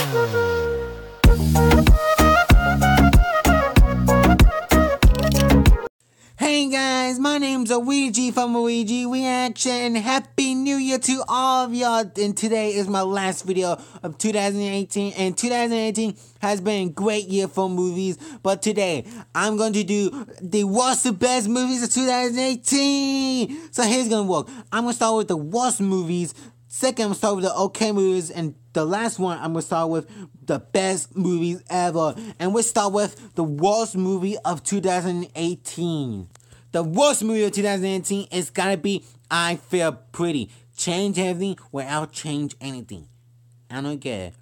Hey guys, my name's Luigi from Luigi Reaction. Happy New Year to all of y'all. And today is my last video of 2018. And 2018 has been a great year for movies. But today, I'm going to do the worst to best movies of 2018. So here's going to work. I'm going to start with the worst movies. Second, I'm going to start with the okay movies. And the last one, I'm going to start with the best movies ever. And we'll start with the worst movie of 2018. The worst movie of 2018 is gotta be I Feel Pretty. Change everything without change anything. I don't get it.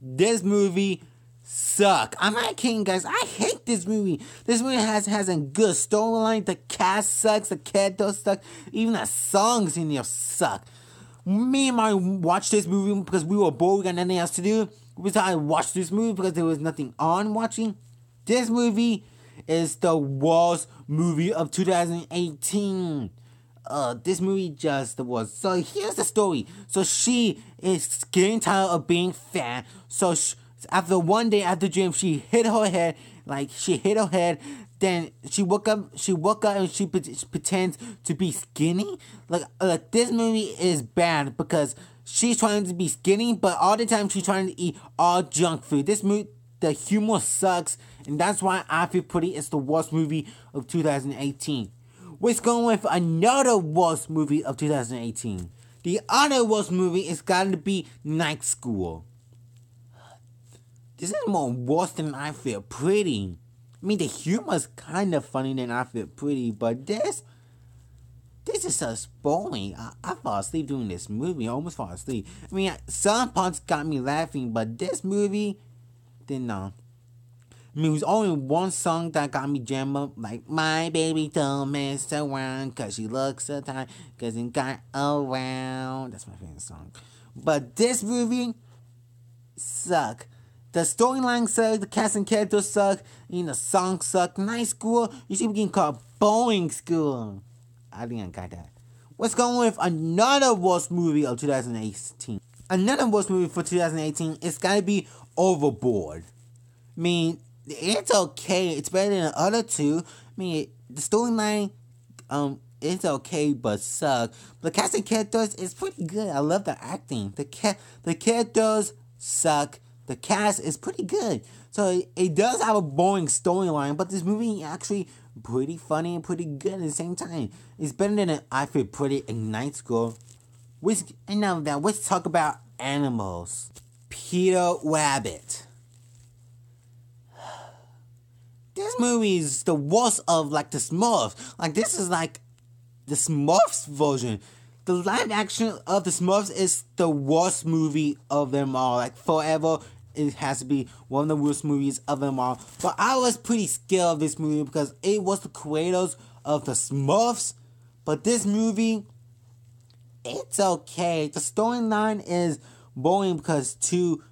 This movie suck. I'm not kidding, guys. I hate this movie. This movie has a good storyline. The cast sucks. The characters suck. Even the songs in there suck. Me and Mario watched this movie because we were bored. We got nothing else to do. We decided to watch this movie because there was nothing on watching. This movie is the worst movie of 2018. This movie just was. So here's the story. So she is getting tired of being fat. So after one day at the gym, she hit her head. Then she woke up and she pretends to be skinny. Like this movie is bad because she's trying to be skinny, but all the time she's trying to eat all junk food. This movie, the humor sucks, and that's why I Feel Pretty is the worst movie of 2018. We're going with another worst movie of 2018. The other worst movie is gotta to be Night School. This is more worse than I Feel Pretty. I mean, the humor is kind of funny than I Feel Pretty, but this is just boring. I fall asleep doing this movie. I almost fall asleep. I mean, some parts got me laughing, but this movie didn't know. I mean, it was only one song that got me jammed up, like, my baby don't mess around, cause she looks so tired, cause it got around. That's my favorite song. But this movie suck. The storyline sucks, the cast and characters suck, and the songs suck. Night School, you should be getting called Boring School. I think I got that. Let's go with another worst movie of 2018. Another worst movie for 2018 is gotta be Overboard. I mean, it's okay. It's better than the other two. I mean, the storyline, it's okay, but suck. The cast and characters is pretty good. I love the acting. The characters suck. The cast is pretty good. So it does have a boring storyline, but this movie actually pretty funny and pretty good at the same time. It's better than I Feel Pretty and Night School. And now that, let's talk about animals. Peter Rabbit. This movie is the worst of like the Smurfs. Like this is like the Smurfs version. The live action of the Smurfs is the worst movie of them all. Like forever, it has to be one of the worst movies of them all. But I was pretty scared of this movie because it was the creators of the Smurfs. But this movie, it's okay. The storyline is boring because two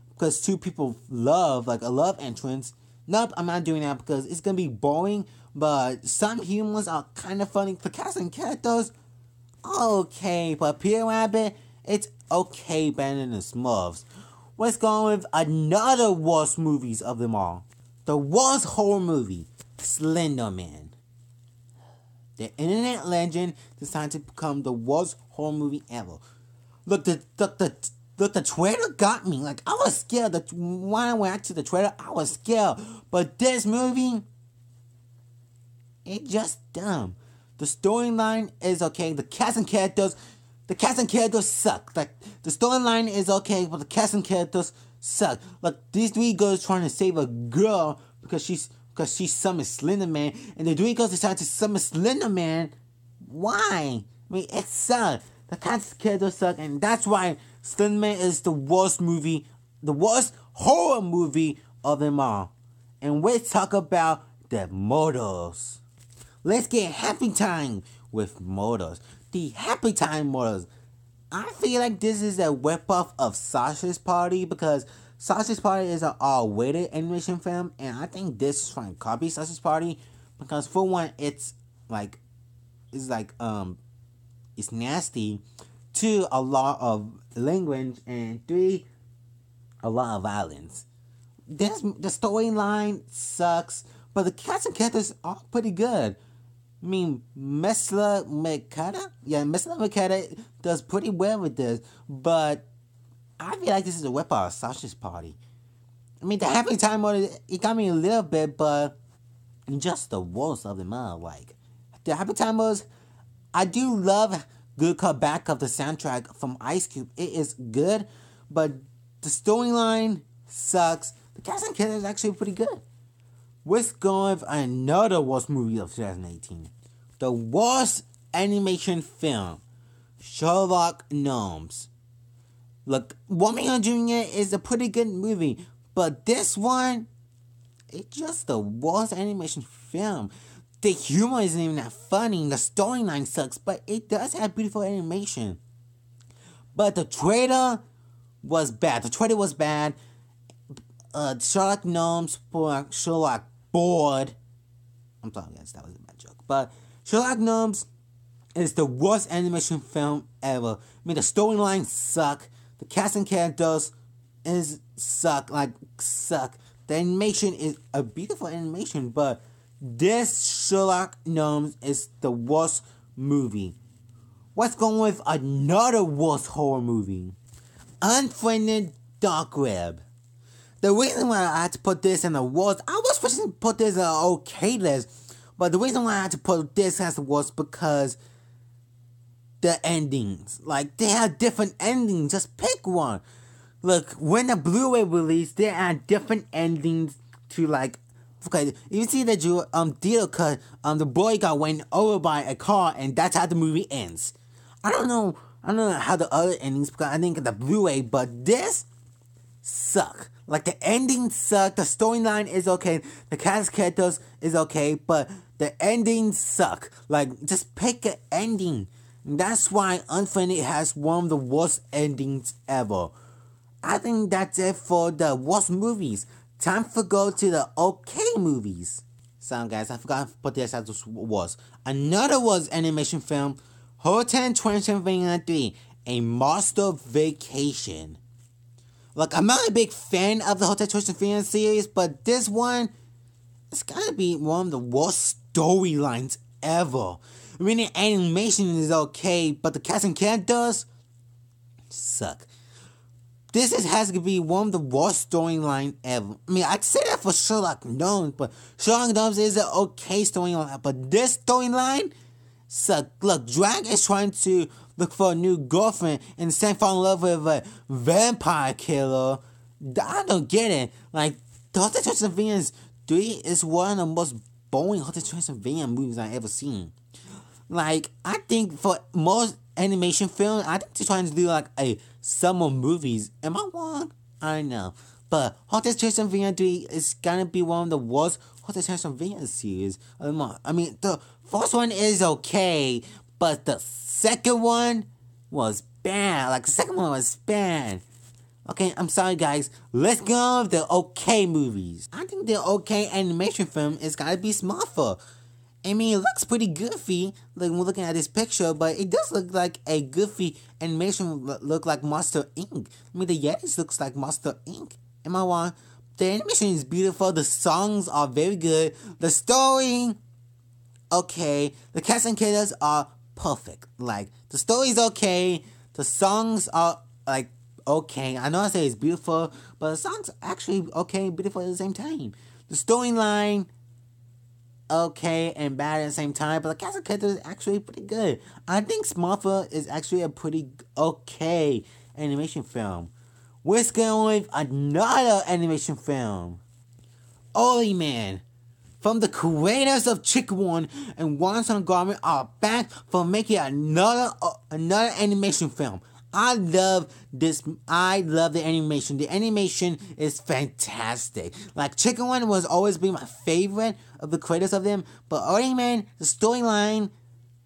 people love, like a love entrance. Nope, I'm not doing that because it's gonna be boring. But some humors are kind of funny. The cast and characters, okay. But Peter Rabbit, it's okay, better than the Smurfs. Let's go with another worst movies of them all. The worst horror movie, Slender Man. The internet legend decided to become the worst horror movie ever. Look, the trailer got me. Like, I was scared. When I went to the trailer, I was scared. But this movie, it's just dumb. The storyline is okay. The cast and characters suck. Like, the storyline is okay, but the cast and characters suck. Like, these three girls trying to save a girl because she summoned Slender Man, and the three girls decide to summon Slender Man. Why? I mean, it sucks. The cast and characters suck, and that's why Slender Man is the worst movie, the worst horror movie of them all. And let's talk about the murders. Let's get Happy Time with murders. The Happy Time murders. I feel like this is a rip-off of Sausage Party because Sausage Party is an R-rated animation film, and I think this is trying to copy Sausage Party because for one, it's nasty. Two, a lot of language, and three, a lot of violence. The storyline sucks, but the cast and characters are pretty good. I mean, Mesla Makata? Yeah, Mesla Makata does pretty well with this, but I feel like this is a whip out of Sasha's party. I mean, the happy time mode, it got me a little bit, but just the worst of them all. Like, the happy time modes, I do love Good Cop Bad Cop, the soundtrack from Ice Cube. It is good, but the storyline sucks. The cast and characters is actually pretty good. Let's go with another worst movie of 2018. The worst animation film, Sherlock Gnomes. Look, Romeo Jr. is a pretty good movie, but this one, it's just the worst animation film. The humor isn't even that funny, the storyline sucks, but it does have beautiful animation. But the trailer was bad. The trailer was bad. Sherlock Gnomes for Sherlock Bored. I'm sorry guys, that was a bad joke. But Sherlock Gnomes is the worst animation film ever. I mean, the storyline suck. The cast and characters suck. The animation is a beautiful animation, but this Sherlock Gnomes is the worst movie. Let's go with another worst horror movie. Unfriended Dark Web. The reason why I had to put this in the worst, I was supposed to put this in an okay list, but the reason why I had to put this as the worst because the endings. Like, they have different endings. Just pick one. Look, when the Blu-ray released, they had different endings to, like, okay, you see the deal cut, the boy got run over by a car, and that's how the movie ends. I don't know how the other endings, because I think the Blu-ray, but this suck. Like, the ending suck, the storyline is okay, the cast characters is okay, but the endings suck. Like, just pick an ending. And that's why Unfriended has one of the worst endings ever. I think that's it for the worst movies. Time to go to the okay movies. So guys, I forgot to put this as the worst. Another worst animation film, Hotel Transylvania 3, A Monster Vacation. Look, I'm not a big fan of the Hotel Transylvania series, but this one, it's gotta be one of the worst storylines ever. I mean, the animation is okay, but the cast and characters suck. This has to be one of the worst storyline ever. I mean, I'd say that for Sherlock Gnomes, but Sherlock Gnomes is an okay storyline, but this storyline sucks. Look, Drag is trying to look for a new girlfriend and instead fall in love with a vampire killer. I don't get it. Like, the Hotel Transylvania 3 is one of the most boring Hotel Transylvania movies I've ever seen. Like, I think for most animation films, I think they're trying to do like a summer movies. Am I wrong? I don't know. But Hotel Transylvania 3 is gonna be one of the worst Hotel Transylvania series. I mean, the first one is okay, but the second one was bad. Like, the second one was bad. Okay, I'm sorry guys. Let's go with the okay movies. I think the okay animation film is gotta be Smurfs. I mean, it looks pretty goofy, like, we're looking at this picture, but it does look like a goofy animation look like Monster Inc. I mean, the Yetis looks like Monster Inc. Am I wrong? The animation is beautiful, the songs are very good, the story, okay, the cast and characters are perfect. Like, the story is okay, the songs are, like, okay. I know I say it's beautiful, but the songs are actually okay, beautiful at the same time. The storyline, okay and bad at the same time, but the cast of characters is actually pretty good. I think Smurfs is actually a pretty okay animation film. We're going with another animation film, Oli Man. From the creators of Chicken and Wonton Garment are back for making another animation film. I love this. I love the animation. The animation is fantastic. Like, Chicken Run was always been my favorite of the creators of them. But Oli Man, the storyline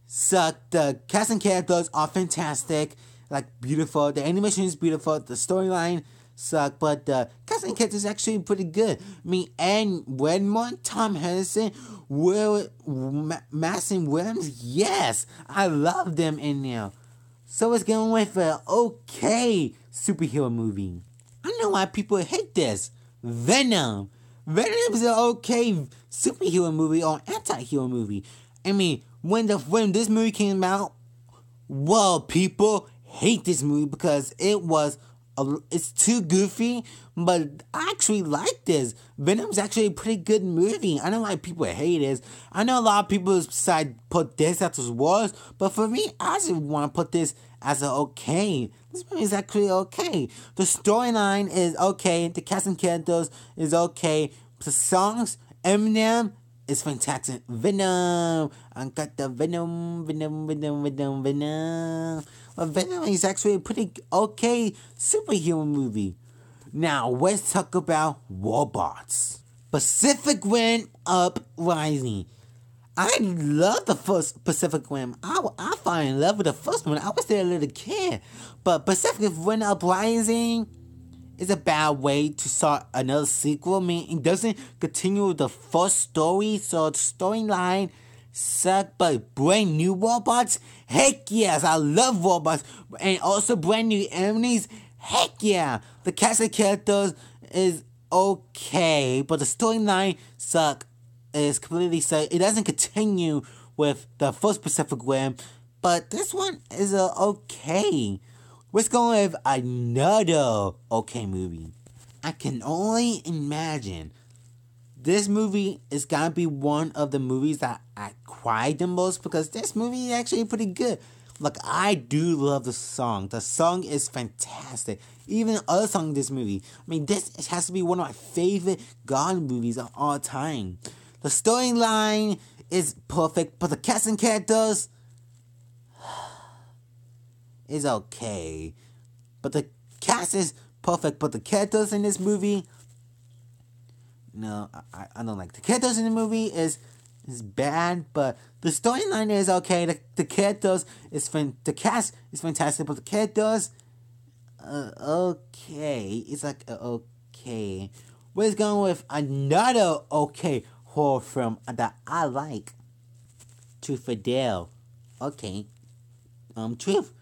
sucked. The cast and characters are fantastic. Like, beautiful. The animation is beautiful. The storyline sucked. But the cast and characters is actually pretty good. I mean, Anne Redmond, Tom Henderson, Mason Williams. Yes, I love them in there. So it's going with an okay superhero movie. I know why people hate this. Venom. Venom is an okay superhero movie or anti-hero movie. I mean, when this movie came out, well, people hate this movie because it's too goofy, but I actually like this. Venom's actually a pretty good movie. I know why people hate it. I know a lot of people decide put this as the worst, but for me, I just want to put this as an okay. This movie is actually okay. The storyline is okay. The cast and characters is okay. The songs, Eminem is fantastic. Venom, I got the Venom. Well, Venom is actually a pretty okay superhero movie. Now, let's talk about robots. Pacific Rim Uprising. I love the first Pacific Rim. I fell in love with the first one. I was still a little kid. But Pacific Rim Uprising is a bad way to start another sequel. I mean, it doesn't continue the first story, so the storyline sucked. But brand new robots, heck yes, I love robots. And also brand new enemies, heck yeah. The cast of characters is okay, but the storyline is completely suck. It doesn't continue with the first Pacific Rim, but this one is okay. Let's go with another okay movie. I can only imagine this movie is gonna be one of the movies that I cried the most because this movie is actually pretty good. Like, I do love the song. The song is fantastic. Even other song in this movie. I mean, this has to be one of my favorite God movies of all time. The storyline is perfect, but the cast and characters is okay. But the cast is perfect, but the characters in this movie, no, I don't like. The characters in the movie is bad, but the storyline is okay. The characters the cast is fantastic, but the characters, okay. It's like okay. We're going with another okay horror film that I like. Truth or Dare. Okay. Truth.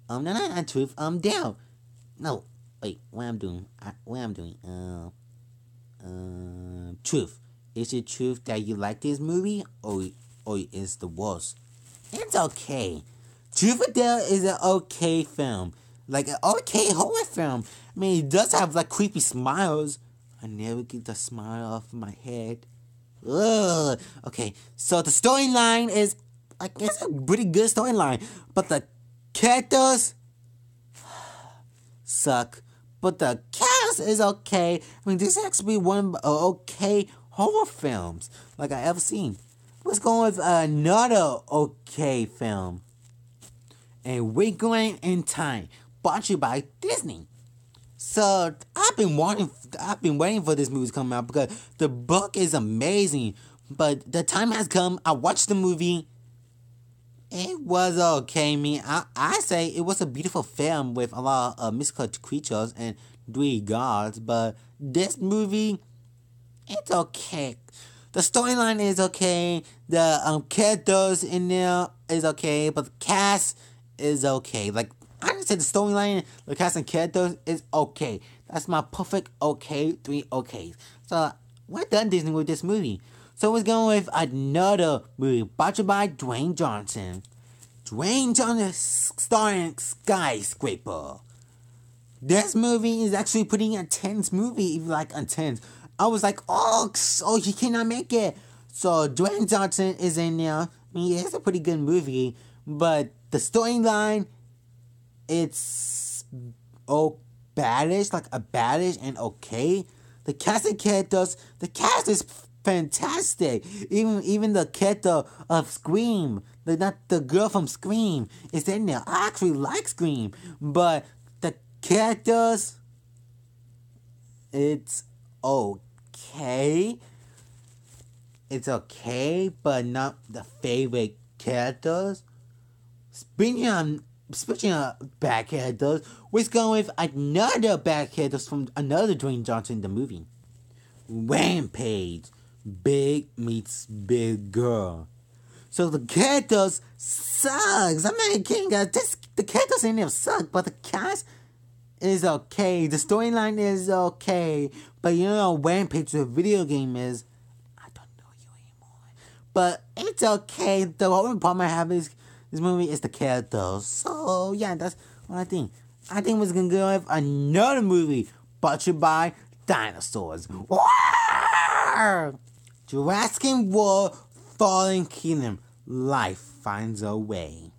No, not Truth. Dare. No, wait. What I'm doing? Truth. Is it truth that you like this movie, or is the worst? It's okay. Truth or Dare is an okay film, like an okay horror film. I mean, it does have like creepy smiles. I never get the smile off my head. Ugh. Okay, so the storyline is like it's a pretty good storyline, but the characters suck. But the cast is okay. I mean, this is actually one okay horror films like I ever seen. Let's go with another okay film. And we're going in time. Brought to you by Disney. So I've been waiting for this movie to come out because the book is amazing. But the time has come. I watched the movie. It was okay. I say it was a beautiful film with a lot of mystical creatures and three gods. But this movie, it's okay. The storyline is okay. The characters in there is okay, but the cast is okay. Like, I just said, the storyline, the cast and characters is okay. That's my perfect okay, 3 okays. So we're done Disney with this movie. So we're going with another movie brought to you by Dwayne Johnson. Dwayne Johnson starring Skyscraper. This movie is actually a pretty intense movie, if you like intense. I was like, oh, he cannot make it. So Dwayne Johnson is in there. I mean, it's a pretty good movie, but the storyline, it's baddish, like a baddish and okay. The cast and characters, the cast is fantastic. Even the character of Scream, not the girl from Scream, is in there. I actually like Scream, but the characters, it's okay. It's okay, but not the favorite characters. Speaking of bad characters, we're going with another bad characters from another Dwayne Johnson in the movie. Rampage. Big meets big girl. So the characters sucks. I'm not kidding, guys. The characters in there suck, but the cast is okay. The storyline is okay. But you know, Rampage, the video game is. I don't know you anymore. But it's okay. The only problem I have is this movie is the characters. So yeah, that's what I think. I think we're gonna go with another movie butchered by dinosaurs. Jurassic World Fallen Kingdom. Life finds a way.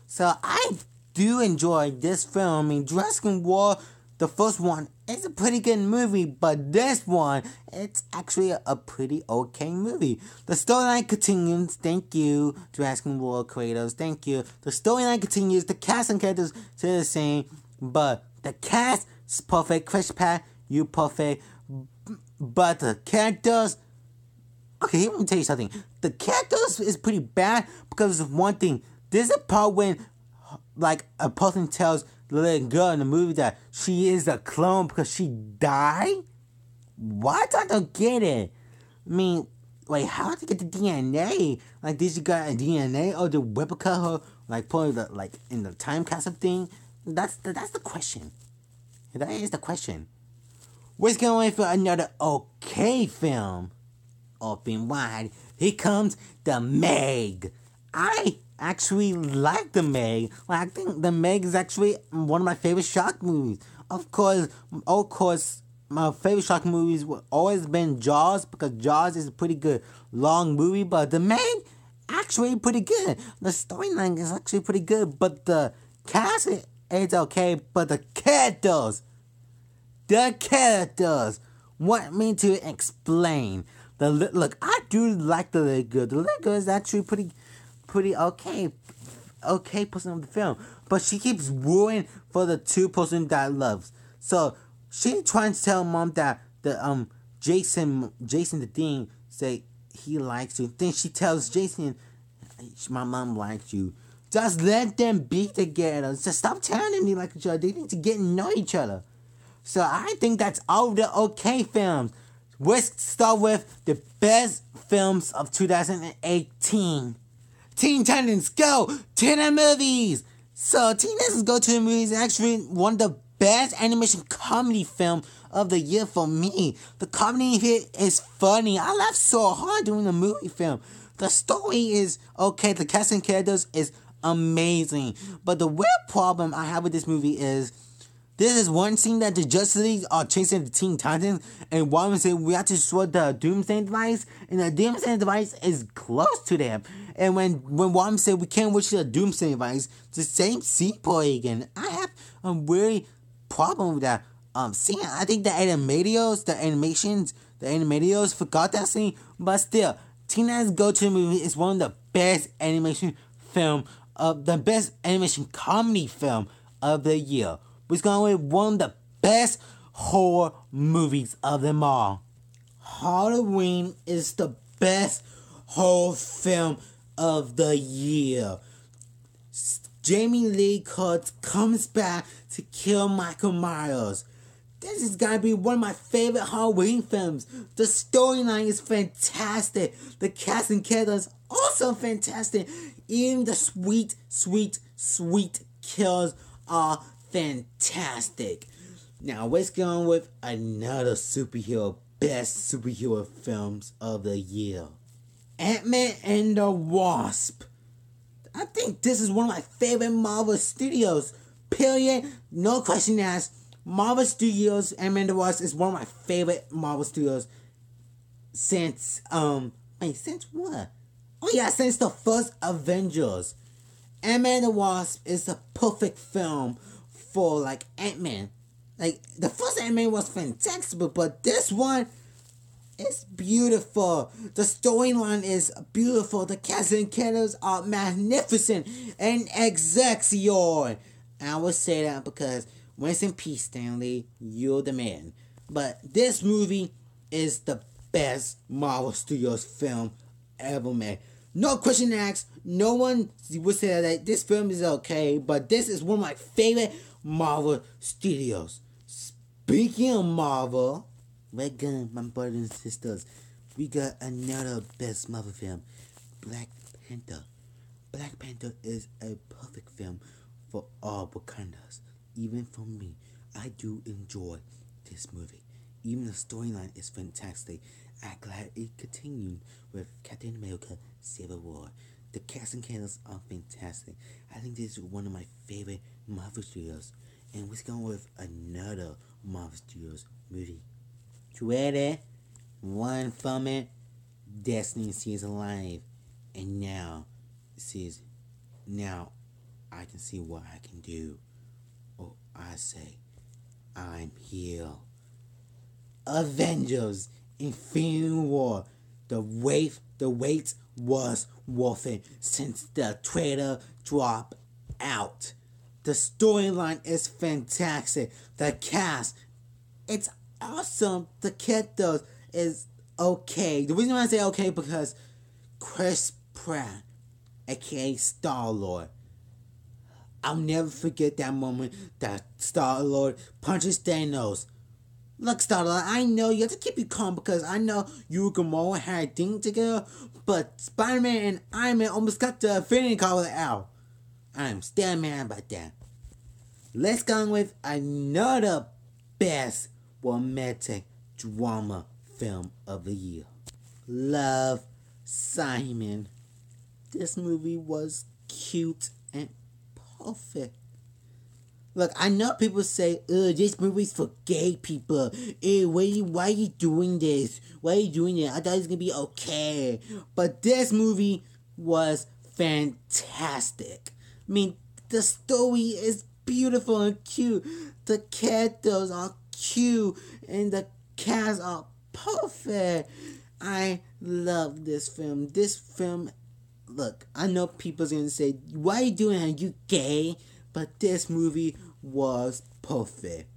So I do enjoy this film. I mean, Jurassic World, the first one, is a pretty good movie, but this one, it's actually a pretty okay movie. The storyline continues. Thank you, Jurassic World creators. Thank you. The storyline continues. The cast and characters stay the same, but the cast is perfect. Chris Pratt, you perfect. But the characters. Okay, let me tell you something. The characters is pretty bad because of one thing. There's a part when, like, a person tells the little girl in the movie that she is a clone because she died? What? I don't get it. I mean, wait, how did you get the DNA? Like, did you get a DNA or the replica her, like, put the, like, in the time capsule thing? That's the question. That is the question. We're going for another okay film. Open wide, here comes the Meg. I actually like the Meg. Like, I think the Meg is actually one of my favorite shark movies. Of course, my favorite shark movies have always been Jaws because Jaws is a pretty good long movie. But the Meg actually pretty good. The storyline is actually pretty good, but the cast is okay. But the characters want me to explain. Look, I do like the little girl. The little girl is actually pretty okay person of the film. But she keeps ruining for the two person that loves. So she trying to tell mom that the Jason the thing say he likes you. Then she tells Jason, my mom likes you. Just let them be together. Just stop telling me like each other. They need to get to know each other. So I think that's all the okay films. Let's start with the best films of 2018. Teen Titans Go to the Movies! So, Teen Titans Go to the Movies is actually one of the best animation comedy film of the year for me. The comedy here is funny. I laughed so hard during the movie film. The story is okay. The cast and characters is amazing. But the real problem I have with this movie is this is one scene that the Justice League are chasing the Teen Titans, and Wolverine said we have to destroy the Doomsday device, and the Doomsday device is close to them. And when Wolverine said we can't reach the Doomsday device, the same scene play again. I have a really problem with that scene. I think the animators forgot that scene, but still, Teen Titans Go to the Movie is one of the best animation comedy film of the year. We're going with one of the best horror movies of them all. Halloween is the best horror film of the year. Jamie Lee Curtis comes back to kill Michael Myers. This is gonna be one of my favorite Halloween films. The storyline is fantastic. The cast and characters also fantastic. Even the sweet kills are fantastic. Now let's go on with another best superhero films of the year. Ant-Man and the Wasp. I think this is one of my favorite Marvel Studios. Period. No question asked. Marvel Studios, Ant-Man and the Wasp is one of my favorite Marvel Studios since since what? Oh yeah, since the first Avengers. Ant-Man and the Wasp is the perfect film for like Ant-Man. Like the first Ant-Man was fantastic, but this one is beautiful. The storyline is beautiful. The cast and characters are magnificent and Excelsior. And I will say that because rest in peace, Stanley. You're the man. But this movie is the best Marvel Studios film ever made. No question asked. No one would say that this film is okay, but this is one of my favorite Marvel Studios. Speaking of Marvel, my brothers and sisters, we got another best Marvel film, Black Panther. Black Panther is a perfect film for all Wakandas, even for me. I do enjoy this movie. Even the storyline is fantastic. I'm glad it continued with Captain America Civil War. The cast and characters are fantastic. I think this is one of my favorite Marvel Studios. And we're going with another Marvel Studios movie. You ready? One from it. Destiny is alive. And now, now I can see what I can do. Oh, I say, I'm here. Avengers Infinity War. The wait was worth it since the trailer dropped out. The storyline is fantastic. The cast, it's awesome. The characters is okay. The reason why I say okay because Chris Pratt, aka Star-Lord. I'll never forget that moment that Star-Lord punches Thanos. Look, Star-Lord, I know you have to keep you calm because I know you and Gamora had a thing together, but Spider-Man and Iron Man almost got the Infinity Gauntlet out. I'm still mad about that. Let's go with another best romantic drama film of the year. Love, Simon. This movie was cute and perfect. Look, I know people say, this movie's for gay people. Why are you doing this? Why are you doing it? I thought it was going to be okay. But this movie was fantastic. I mean, the story is beautiful and cute. The characters are cute. And the cast are perfect. I love this film. This film, look, I know people's going to say, why are you doing that? Are you gay? But this movie was perfect.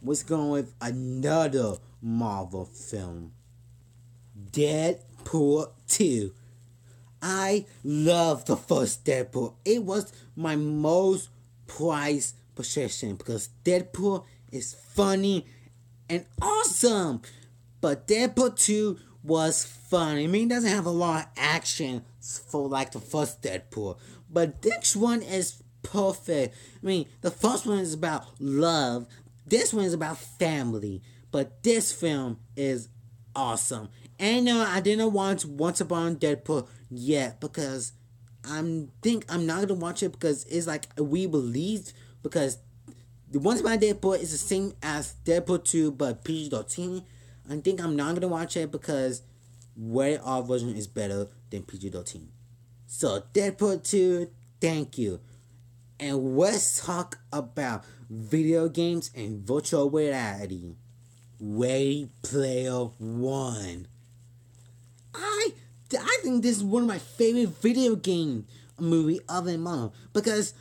Let's go with another Marvel film. Deadpool 2. I love the first Deadpool. It was my most prized possession because Deadpool is funny and awesome. But Deadpool 2 was fun. I mean, it doesn't have a lot of action for like the first Deadpool. But this one is perfect. I mean, the first one is about love. This one is about family. But this film is awesome. And I didn't watch Once Upon Deadpool yet because I think I'm not gonna watch it because it's like we believed because the Once Upon Deadpool is the same as Deadpool 2 but PG-13. I think I'm not gonna watch it because rated R version is better than PG-13. So Deadpool 2, thank you. And let's talk about video games and virtual reality. Ready Player One. I think this is one of my favorite video game movie other than Marvel because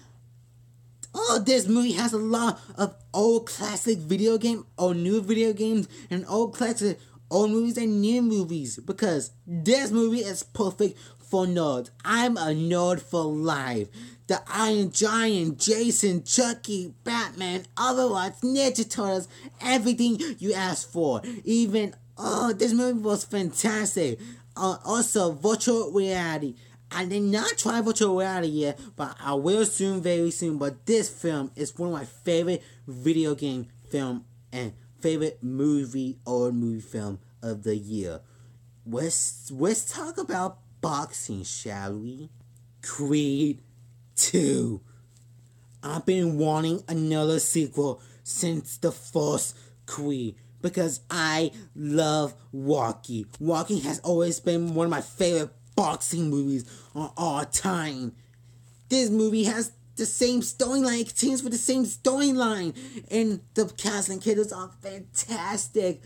this movie has a lot of old classic video game or new video games and old classic old movies and new movies because this movie is perfect for nerds. I'm a nerd for life. The Iron Giant, Jason, Chucky, Batman, Overwatch, Ninja Turtles, everything you asked for. Even, this movie was fantastic. Also, virtual reality. I did not try virtual reality yet, but I will soon, very soon. But this film is one of my favorite video game film and favorite movie or movie film of the year. Let's talk about boxing, shall we? Creed 2. I've been wanting another sequel since the first Creed because I love Rocky. Rocky has always been one of my favorite boxing movies of all time. This movie has the same storyline. It continues with the same storyline, and the cast and characters are fantastic.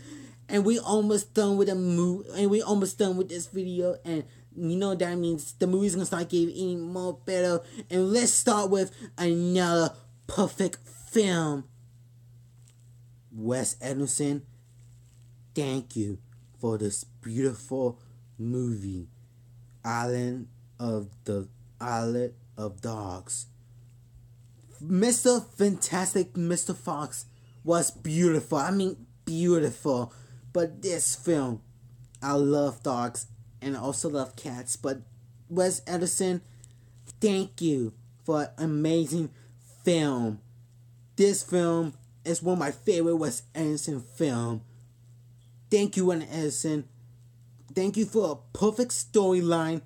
And we almost done with the movie, and we almost done with this video, and you know that means the movie's gonna start getting even more better. And let's start with another perfect film. Wes Anderson, thank you for this beautiful movie. Island of Dogs. Mr. Fantastic Mr. Fox was beautiful. I mean, beautiful. But this film, I love dogs and I also love cats. But Wes Anderson, thank you for an amazing film. This film is one of my favorite Wes Anderson film. Thank you, Wes Anderson. Thank you for a perfect storyline,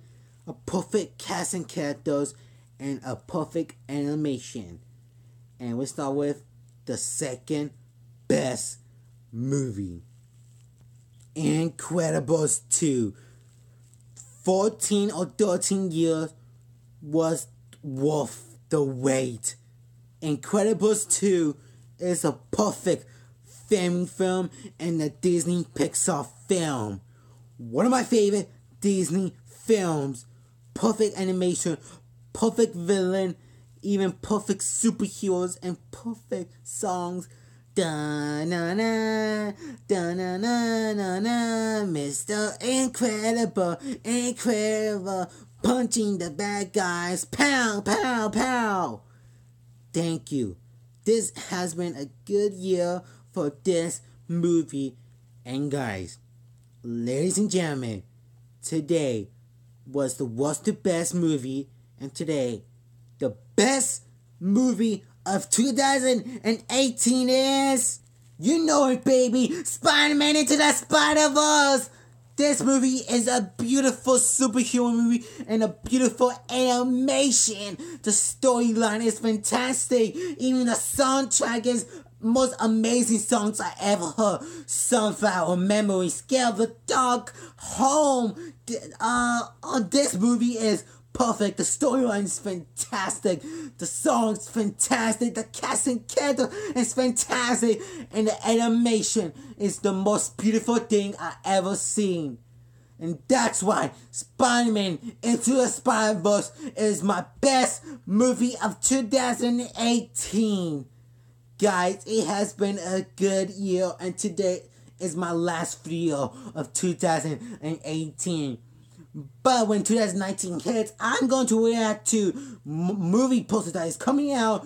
a perfect cast and characters, and a perfect animation. And we start with the second best movie, Incredibles 2. 14 or 13 years was worth the wait. Incredibles 2 is a perfect family film and a Disney Pixar film. One of my favorite Disney films. Perfect animation, perfect villain, even perfect superheroes, and perfect songs. Da-na-na, da-na-na-na-na, Mr. Incredible, incredible, punching the bad guys, pow, pow, pow. Thank you. This has been a good year for this movie. And guys, ladies and gentlemen, today was the worst to best movie, and today, the best movie of 2018 is, you know it, baby, Spider-Man Into the Spider-Verse. This movie is a beautiful superhero movie and a beautiful animation. The storyline is fantastic. Even the soundtrack is most amazing songs I ever heard. Sunflower, Memory, Scare of the Dog, Home. This movie is perfect. The storyline is fantastic. The song's fantastic. The cast and character is fantastic. And the animation is the most beautiful thing I ever seen. And that's why Spider-Man Into the Spider-Verse is my best movie of 2018. Guys, it has been a good year, and today is my last video of 2018. But when 2019 hits, I'm going to react to movie posters that is coming out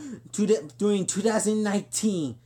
during 2019.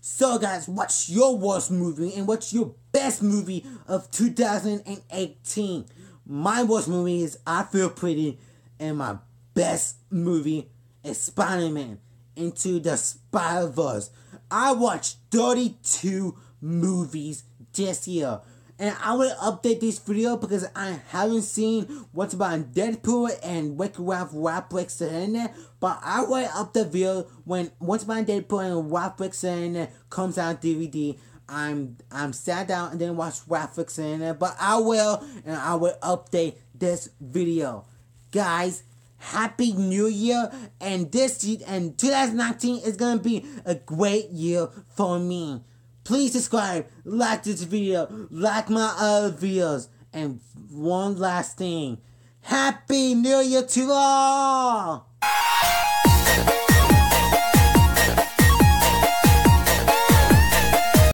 So guys, what's your worst movie and what's your best movie of 2018? My worst movie is I Feel Pretty, and my best movie is Spider-Man Into the Spider-Verse. I watched 32 movies this year. And I will update this video because I haven't seen Once Upon a Deadpool and Wreck-It Ralph Breaks the Internet. But I will update the video when Once Upon a Deadpool and Ralph Breaks the Internet comes out on DVD. I'm sat down and then watch Ralph Breaks the Internet. But I will update this video. Guys, Happy New Year, and 2019 is gonna be a great year for me. Please subscribe, like this video, like my other videos, and one last thing. Happy New Year to all!